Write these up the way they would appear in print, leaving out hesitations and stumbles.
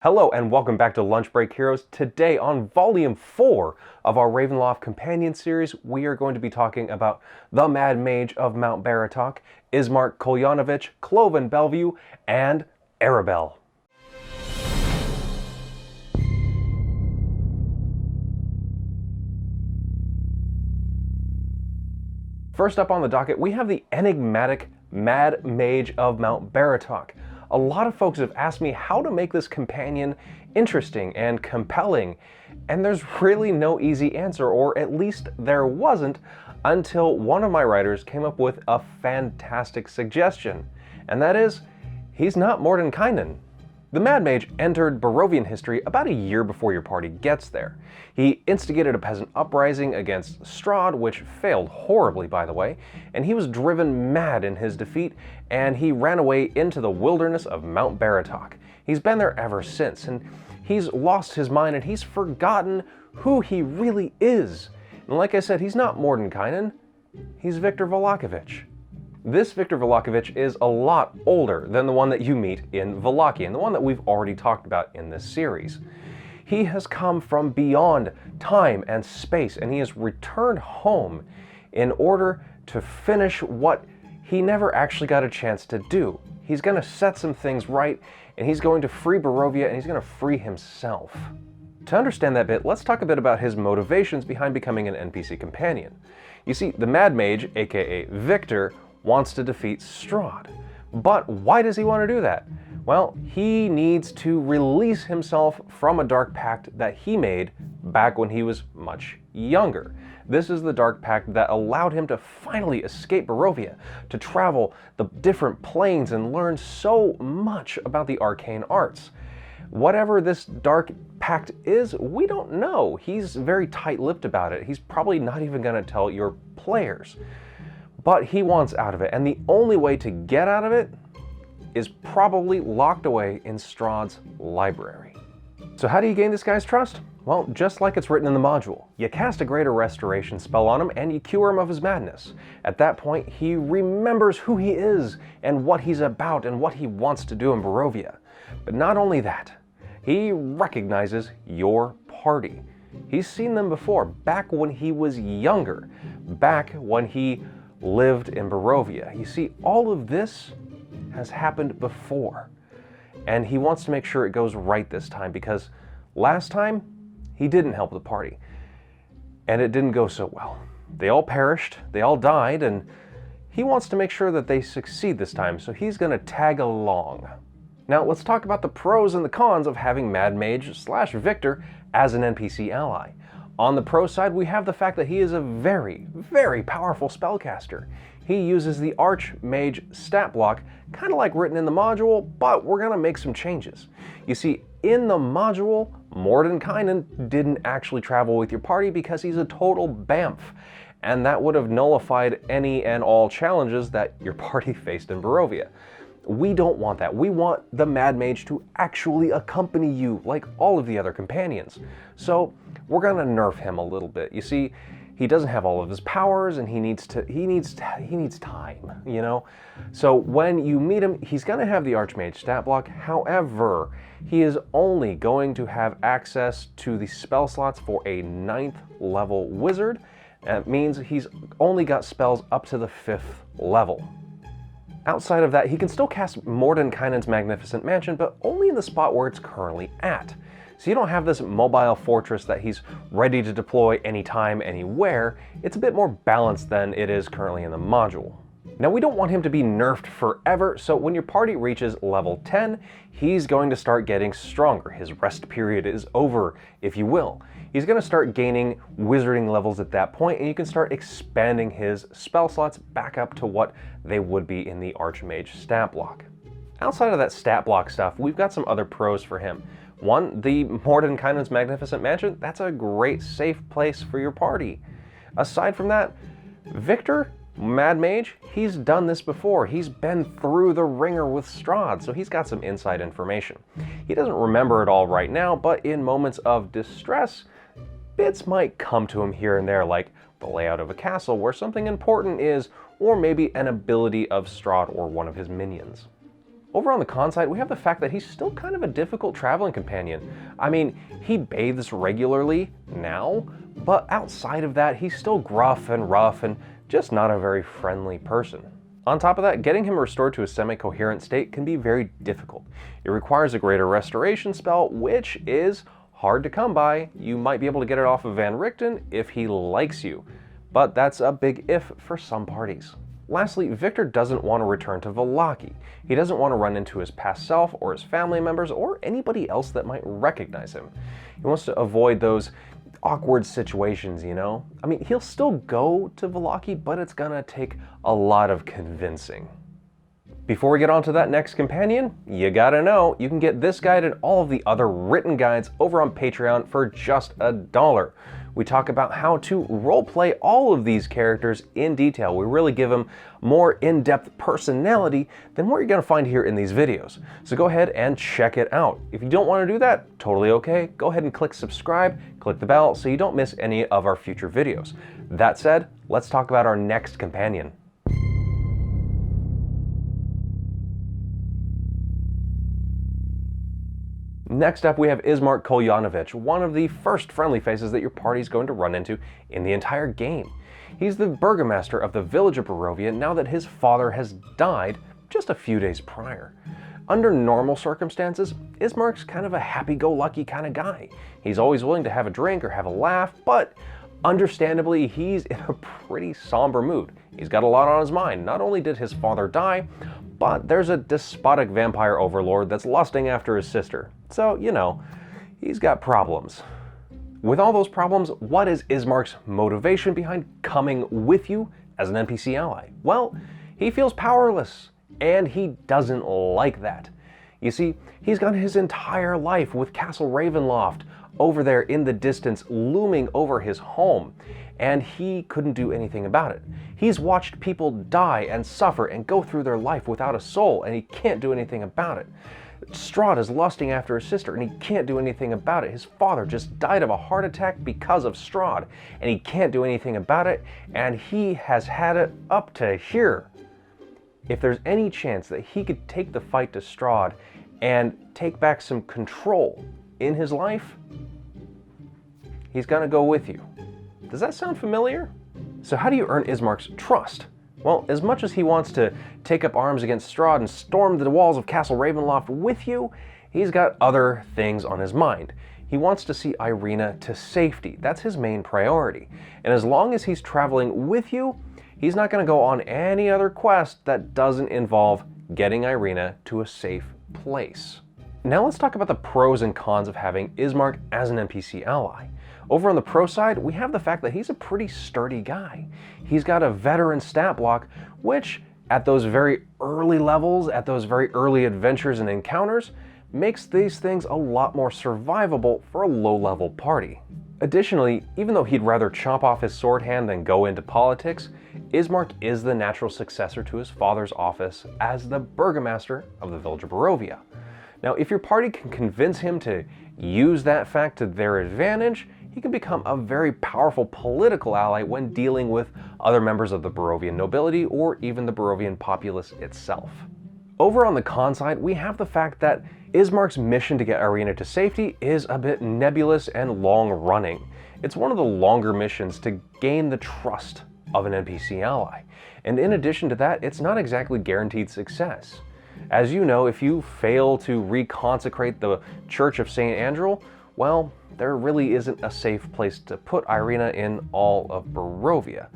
Hello and welcome back to Lunch Break Heroes. Today on Volume 4 of our Ravenloft Companion Series, we are going to be talking about the Mad Mage of Mount Baratok, ISMARK, KOLYANOVICH, CLOVIN, BELVIEW, and ARABELLE. First up on the docket, we have the enigmatic Mad Mage of Mount Baratok. A lot of folks have asked me how to make this companion interesting and compelling, and there's really no easy answer, or at least there wasn't until one of my writers came up with a fantastic suggestion, and that is, he's not Mordenkainen. The Mad Mage entered Barovian history about a year before your party gets there. He instigated a peasant uprising against Strahd, which failed horribly by the way, and he was driven mad in his defeat, and he ran away into the wilderness of Mount Baratok. He's been there ever since, and he's lost his mind and he's forgotten who he really is. And like I said, he's not Mordenkainen, he's Viktor Vlahovic. This Viktor Vlahovic is a lot older than the one that you meet in Wallachia, and the one that we've already talked about in this series. He has come from beyond time and space, and he has returned home in order to finish what he never actually got a chance to do. He's going to set some things right, and he's going to free Barovia, and he's going to free himself. To understand that bit, let's talk a bit about his motivations behind becoming an NPC companion. You see, the Mad Mage, aka Viktor, wants to defeat Strahd. But why does he want to do that? Well, he needs to release himself from a dark pact that he made back when he was much younger. This is the dark pact that allowed him to finally escape Barovia, to travel the different planes and learn so much about the arcane arts. Whatever this dark pact is, we don't know. He's very tight-lipped about it. He's probably not even going to tell your players. But he wants out of it, and the only way to get out of it is probably locked away in Strahd's library. So how do you gain this guy's trust? Well, just like it's written in the module, you cast a Greater Restoration spell on him and you cure him of his madness. At that point, he remembers who he is and what he's about and what he wants to do in Barovia. But not only that, he recognizes your party. He's seen them before, back when he was younger, back when he lived in Barovia. You see, all of this has happened before, and he wants to make sure it goes right this time, because last time he didn't help the party, and it didn't go so well. They all perished, they all died, and he wants to make sure that they succeed this time, so he's going to tag along. Now let's talk about the pros and the cons of having Mad Mage / Viktor as an NPC ally. On the pro side, we have the fact that he is a very, very powerful spellcaster. He uses the Archmage stat block, kind of like written in the module, but we're going to make some changes. You see, in the module, Mordenkainen didn't actually travel with your party because he's a total bamf, and that would have nullified any and all challenges that your party faced in Barovia. We don't want that. We want the Mad Mage to actually accompany you like all of the other companions. So we're going to nerf him a little bit. You see, he doesn't have all of his powers, and he needs time, you know? So when you meet him, he's going to have the Archmage stat block. However, he is only going to have access to the spell slots for a 9th level wizard. That means he's only got spells up to the 5th level. Outside of that, he can still cast Mordenkainen's Magnificent Mansion, but only in the spot where it's currently at. So you don't have this mobile fortress that he's ready to deploy anytime, anywhere. It's a bit more balanced than it is currently in the module. Now, we don't want him to be nerfed forever, so when your party reaches level 10, he's going to start getting stronger. His rest period is over, if you will. He's going to start gaining wizarding levels at that point, and you can start expanding his spell slots back up to what they would be in the Archmage stat block. Outside of that stat block stuff, we've got some other pros for him. One, the Mordenkainen's Magnificent Mansion, that's a great safe place for your party. Aside from that, Viktor, Mad Mage, he's done this before. He's been through the ringer with Strahd, so he's got some inside information. He doesn't remember it all right now, but in moments of distress, bits might come to him here and there, like the layout of a castle where something important is, or maybe an ability of Strahd or one of his minions. Over on the con side, we have the fact that he's still kind of a difficult traveling companion. I mean, he bathes regularly now, but outside of that, he's still gruff and rough and just not a very friendly person. On top of that, getting him restored to a semi-coherent state can be very difficult. It requires a greater restoration spell, which is hard to come by. You might be able to get it off of Van Richten if he likes you, but that's a big if for some parties. Lastly, Victor doesn't want to return to Vallaki. He doesn't want to run into his past self or his family members or anybody else that might recognize him. He wants to avoid those awkward situations, you know? I mean, he'll still go to Vallaki, but it's gonna take a lot of convincing. Before we get on to that next companion, you gotta know, you can get this guide and all of the other written guides over on Patreon for just $1. We talk about how to roleplay all of these characters in detail. We really give them more in-depth personality than what you're gonna find here in these videos. So go ahead and check it out. If you don't wanna do that, totally okay. Go ahead and click subscribe, click the bell so you don't miss any of our future videos. That said, let's talk about our next companion. Next up, we have ISMARK KOLYANOVICH, one of the first friendly faces that your party's going to run into in the entire game. He's the burgomaster of the village of Barovia now that his father has died just a few days prior. Under normal circumstances, ISMARK's kind of a happy-go-lucky kind of guy. He's always willing to have a drink or have a laugh, but understandably, he's in a pretty somber mood. He's got a lot on his mind. Not only did his father die, but there's a despotic vampire overlord that's lusting after his sister. So, you know, he's got problems. With all those problems, what is ISMARK's motivation behind coming with you as an NPC ally? Well, he feels powerless, and he doesn't like that. You see, he's gone his entire life with Castle Ravenloft over there in the distance looming over his home, and he couldn't do anything about it. He's watched people die and suffer and go through their life without a soul, and he can't do anything about it. Strahd is lusting after his sister, and he can't do anything about it. His father just died of a heart attack because of Strahd, and he can't do anything about it, and he has had it up to here. If there's any chance that he could take the fight to Strahd and take back some control in his life, he's gonna go with you. Does that sound familiar? So how do you earn ISMARK's trust? Well, as much as he wants to take up arms against Strahd and storm the walls of Castle Ravenloft with you, he's got other things on his mind. He wants to see Irina to safety. That's his main priority. And as long as he's traveling with you, he's not going to go on any other quest that doesn't involve getting Irina to a safe place. Now let's talk about the pros and cons of having ISMARK as an NPC ally. Over on the pro side, we have the fact that he's a pretty sturdy guy. He's got a veteran stat block, which at those very early levels, at those very early adventures and encounters, makes these things a lot more survivable for a low-level party. Additionally, even though he'd rather chop off his sword hand than go into politics, ISMARK is the natural successor to his father's office as the burgomaster of the village of Barovia. Now, if your party can convince him to use that fact to their advantage, he can become a very powerful political ally when dealing with other members of the Barovian nobility or even the Barovian populace itself. Over on the con side, we have the fact that ISMARK's mission to get Irina to safety is a bit nebulous and long-running. It's one of the longer missions to gain the trust of an NPC ally. And in addition to that, it's not exactly guaranteed success. As you know, if you fail to reconsecrate the Church of St. Andrew, well, there really isn't a safe place to put Irina in all of Barovia.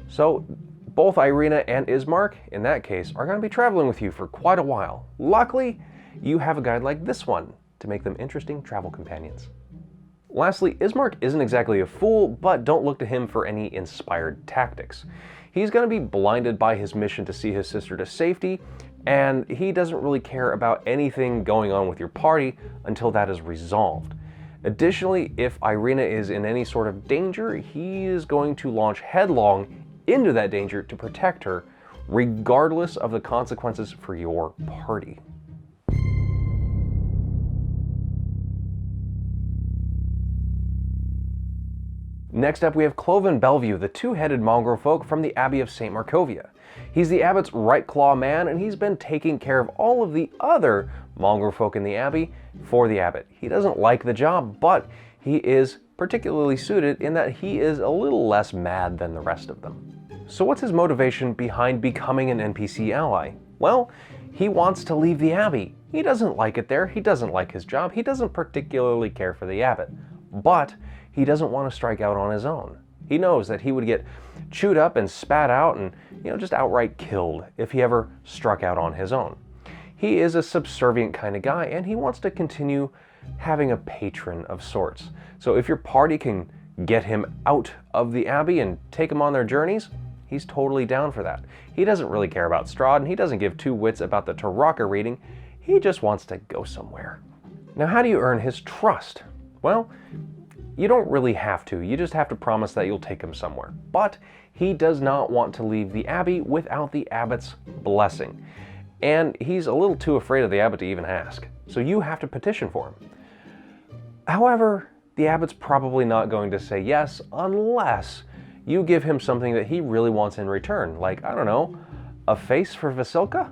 So both Irina and ISMARK, in that case, are going to be traveling with you for quite a while. Luckily, you have a guide like this one to make them interesting travel companions. Lastly, ISMARK isn't exactly a fool, but don't look to him for any inspired tactics. He's going to be blinded by his mission to see his sister to safety, and he doesn't really care about anything going on with your party until that is resolved. Additionally, if Irina is in any sort of danger, he is going to launch headlong into that danger to protect her, regardless of the consequences for your party. . Next up, we have CLOVIN BELVIEW, the two-headed mongrel folk from the Abbey of St. Markovia. He's the abbot's right claw man, and he's been taking care of all of the other mongrel folk in the abbey for the abbot. He doesn't like the job, but he is particularly suited in that he is a little less mad than the rest of them. So what's his motivation behind becoming an NPC ally? Well, he wants to leave the abbey. He doesn't like it there, he doesn't like his job, he doesn't particularly care for the abbot, but he doesn't want to strike out on his own. He knows that he would get chewed up and spat out and, just outright killed if he ever struck out on his own. He is a subservient kind of guy, and he wants to continue having a patron of sorts. So if your party can get him out of the abbey and take him on their journeys, he's totally down for that. He doesn't really care about Strahd, and he doesn't give two wits about the Taraka reading. He just wants to go somewhere. Now, how do you earn his trust? Well, you don't really have to. You just have to promise that you'll take him somewhere. But he does not want to leave the abbey without the abbot's blessing. And he's a little too afraid of the abbot to even ask. So you have to petition for him. However, the abbot's probably not going to say yes unless you give him something that he really wants in return. Like, I don't know, a face for Vasilka?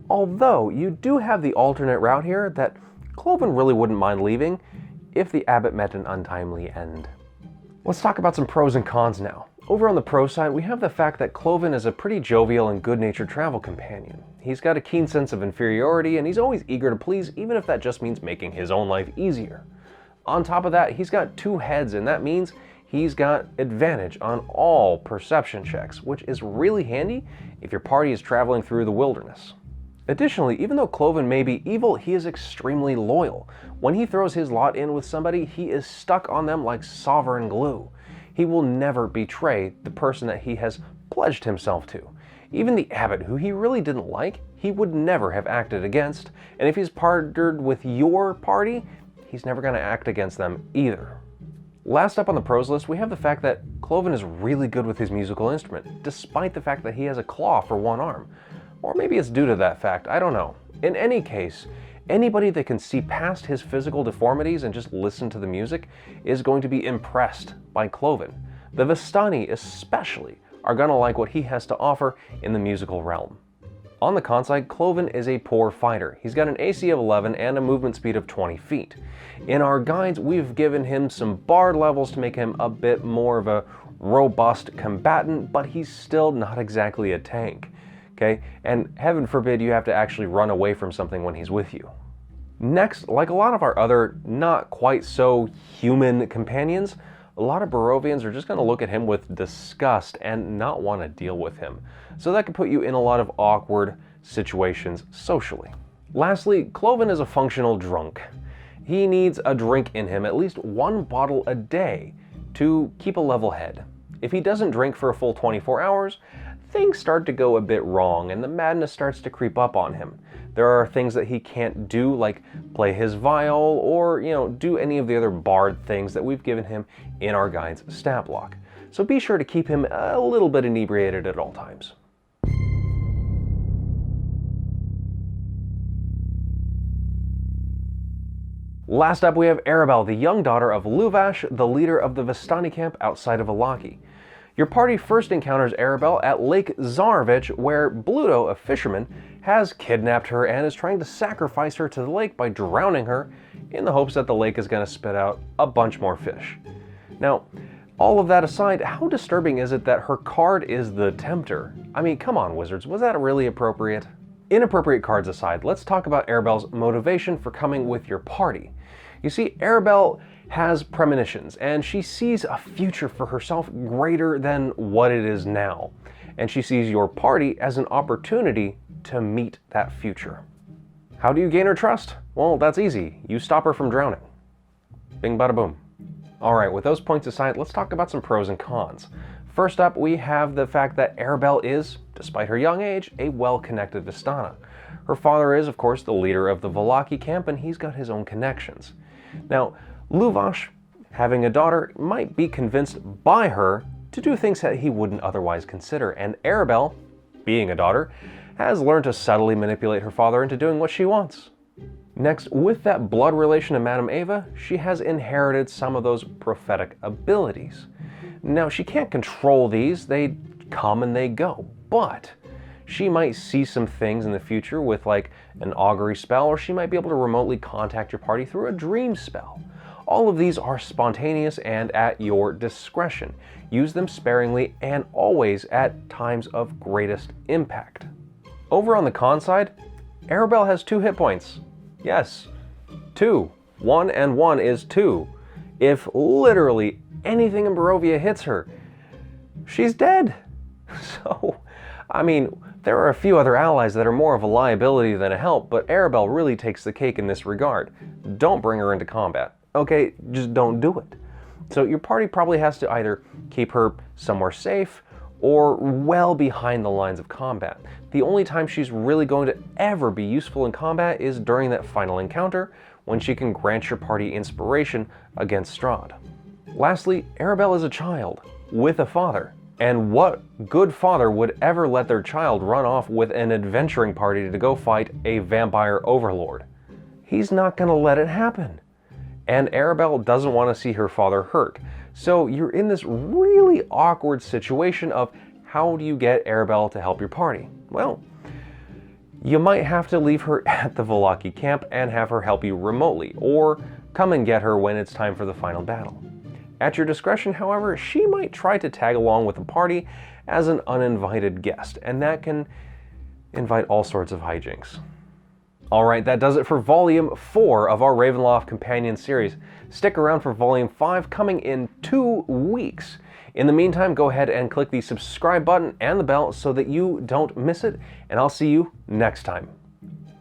Although, you do have the alternate route here that CLOVIN really wouldn't mind leaving if the abbot met an untimely end. Let's talk about some pros and cons now. Over on the pro side, we have the fact that CLOVIN is a pretty jovial and good-natured travel companion. He's got a keen sense of inferiority, and he's always eager to please, even if that just means making his own life easier. On top of that, he's got two heads, and that means he's got advantage on all perception checks, which is really handy if your party is traveling through the wilderness. Additionally, even though CLOVIN may be evil, he is extremely loyal. When he throws his lot in with somebody, he is stuck on them like sovereign glue. He will never betray the person that he has pledged himself to. Even the abbot, who he really didn't like, he would never have acted against, and if he's partnered with your party, he's never going to act against them either. Last up on the pros list, we have the fact that CLOVIN is really good with his musical instrument, despite the fact that he has a claw for one arm. Or maybe it's due to that fact, I don't know. In any case, anybody that can see past his physical deformities and just listen to the music is going to be impressed by CLOVIN. The Vistani especially are going to like what he has to offer in the musical realm. On the con side, CLOVIN is a poor fighter. He's got an AC of 11 and a movement speed of 20 feet. In our guides, we've given him some bard levels to make him a bit more of a robust combatant, but he's still not exactly a tank. Okay, and heaven forbid you have to actually run away from something when he's with you. Next, like a lot of our other not quite so human companions, a lot of Barovians are just going to look at him with disgust and not want to deal with him. So that can put you in a lot of awkward situations socially. Lastly, CLOVIN is a functional drunk. He needs a drink in him, at least one bottle a day, to keep a level head. If he doesn't drink for a full 24 hours, things start to go a bit wrong and the madness starts to creep up on him. There are things that he can't do, like play his viol or, do any of the other bard things that we've given him in our guide's stat block. So be sure to keep him a little bit inebriated at all times. Last up, we have Arabelle, the young daughter of Luvash, the leader of the Vistani camp outside of Vallaki. Your party first encounters Arabelle at Lake Zarovich, where Bluto, a fisherman, has kidnapped her and is trying to sacrifice her to the lake by drowning her in the hopes that the lake is going to spit out a bunch more fish. Now, all of that aside, how disturbing is it that her card is the Tempter? I mean, come on, wizards, was that really appropriate? Inappropriate cards aside, let's talk about Arabelle's motivation for coming with your party. You see, Arabelle has premonitions, and she sees a future for herself greater than what it is now. And she sees your party as an opportunity to meet that future. How do you gain her trust? Well, that's easy. You stop her from drowning. Bing bada boom. Alright, with those points aside, let's talk about some pros and cons. First up, we have the fact that Arabelle is, despite her young age, a well-connected Vistana. Her father is, of course, the leader of the Vallaki camp, and he's got his own connections. Now, Luvash, having a daughter, might be convinced by her to do things that he wouldn't otherwise consider, and Arabelle, being a daughter, has learned to subtly manipulate her father into doing what she wants. Next, with that blood relation to Madame Ava, she has inherited some of those prophetic abilities. Now, she can't control these, they come and they go, but she might see some things in the future with like an augury spell, or she might be able to remotely contact your party through a dream spell. All of these are spontaneous and at your discretion. Use them sparingly and always at times of greatest impact. Over on the con side, Arabelle has 2 hit points. Yes, 2. 1 and 1 is 2. If literally anything in Barovia hits her, she's dead. So, I mean, there are a few other allies that are more of a liability than a help, but Arabelle really takes the cake in this regard. Don't bring her into combat. Okay, just don't do it. So your party probably has to either keep her somewhere safe or well behind the lines of combat. The only time she's really going to ever be useful in combat is during that final encounter, when she can grant your party inspiration against Strahd. Lastly, Arabelle is a child with a father. And what good father would ever let their child run off with an adventuring party to go fight a vampire overlord? He's not going to let it happen. And Arabelle doesn't want to see her father hurt. So you're in this really awkward situation of how do you get Arabelle to help your party? Well, you might have to leave her at the Vallaki camp and have her help you remotely, or come and get her when it's time for the final battle. At your discretion, however, she might try to tag along with the party as an uninvited guest, and that can invite all sorts of hijinks. Alright, that does it for Volume 4 of our Ravenloft Companion series. Stick around for Volume 5 coming in 2 weeks. In the meantime, go ahead and click the subscribe button and the bell so that you don't miss it, and I'll see you next time.